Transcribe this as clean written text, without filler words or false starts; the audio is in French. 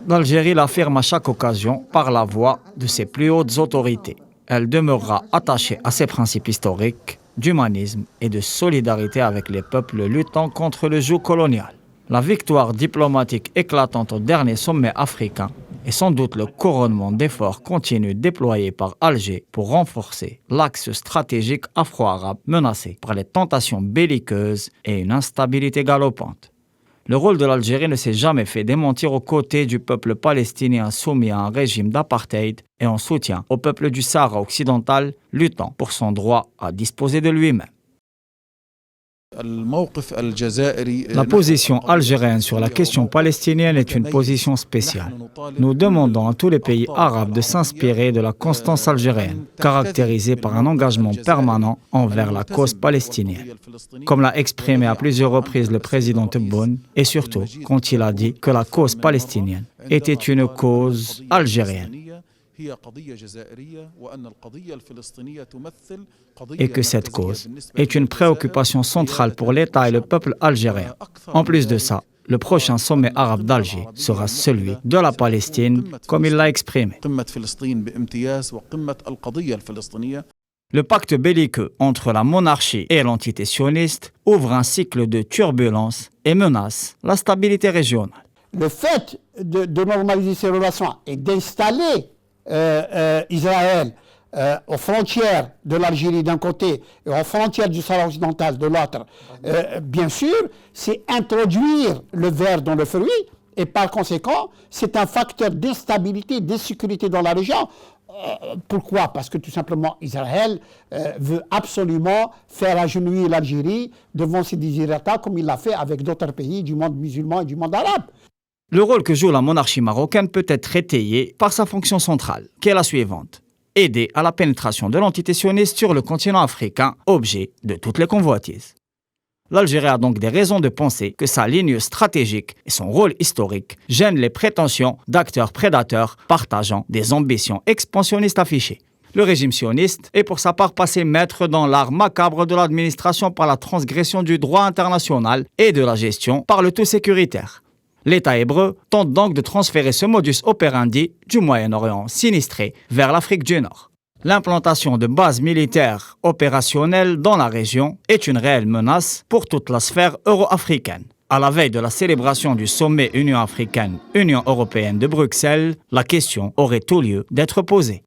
L'Algérie l'affirme à chaque occasion par la voix de ses plus hautes autorités. Elle demeurera attachée à ses principes historiques d'humanisme et de solidarité avec les peuples luttant contre le joug colonial. La victoire diplomatique éclatante au dernier sommet africain est sans doute le couronnement d'efforts continus déployés par Alger pour renforcer l'axe stratégique afro-arabe menacé par les tentations belliqueuses et une instabilité galopante. Le rôle de l'Algérie ne s'est jamais fait démentir aux côtés du peuple palestinien soumis à un régime d'apartheid et en soutien au peuple du Sahara occidental luttant pour son droit à disposer de lui-même. La position algérienne sur la question palestinienne est une position spéciale. Nous demandons à tous les pays arabes de s'inspirer de la constance algérienne, caractérisée par un engagement permanent envers la cause palestinienne, comme l'a exprimé à plusieurs reprises le président Tebboune, et surtout quand il a dit que la cause palestinienne était une cause algérienne, et que cette cause est une préoccupation centrale pour l'État et le peuple algérien. En plus de ça, le prochain sommet arabe d'Alger sera celui de la Palestine, comme il l'a exprimé. Le pacte belliqueux entre la monarchie et l'entité sioniste ouvre un cycle de turbulences et menace la stabilité régionale. Le fait de normaliser ces relations et d'installer Israël aux frontières de l'Algérie d'un côté et aux frontières du Sahara occidental de l'autre, bien sûr, c'est introduire le ver dans le fruit et par conséquent, c'est un facteur d'instabilité, d'insécurité dans la région. Pourquoi? Parce que tout simplement, Israël veut absolument faire agenouiller l'Algérie devant ses désirata comme il l'a fait avec d'autres pays du monde musulman et du monde arabe. Le rôle que joue la monarchie marocaine peut être étayé par sa fonction centrale, qui est la suivante: aider à la pénétration de l'entité sioniste sur le continent africain, objet de toutes les convoitises. L'Algérie a donc des raisons de penser que sa ligne stratégique et son rôle historique gênent les prétentions d'acteurs prédateurs partageant des ambitions expansionnistes affichées. Le régime sioniste est pour sa part passé maître dans l'art macabre de l'administration par la transgression du droit international et de la gestion par le tout sécuritaire. L'État hébreu tente donc de transférer ce modus operandi du Moyen-Orient sinistré vers l'Afrique du Nord. L'implantation de bases militaires opérationnelles dans la région est une réelle menace pour toute la sphère euro-africaine. À la veille de la célébration du sommet Union africaine-Union européenne de Bruxelles, la question aurait tout lieu d'être posée.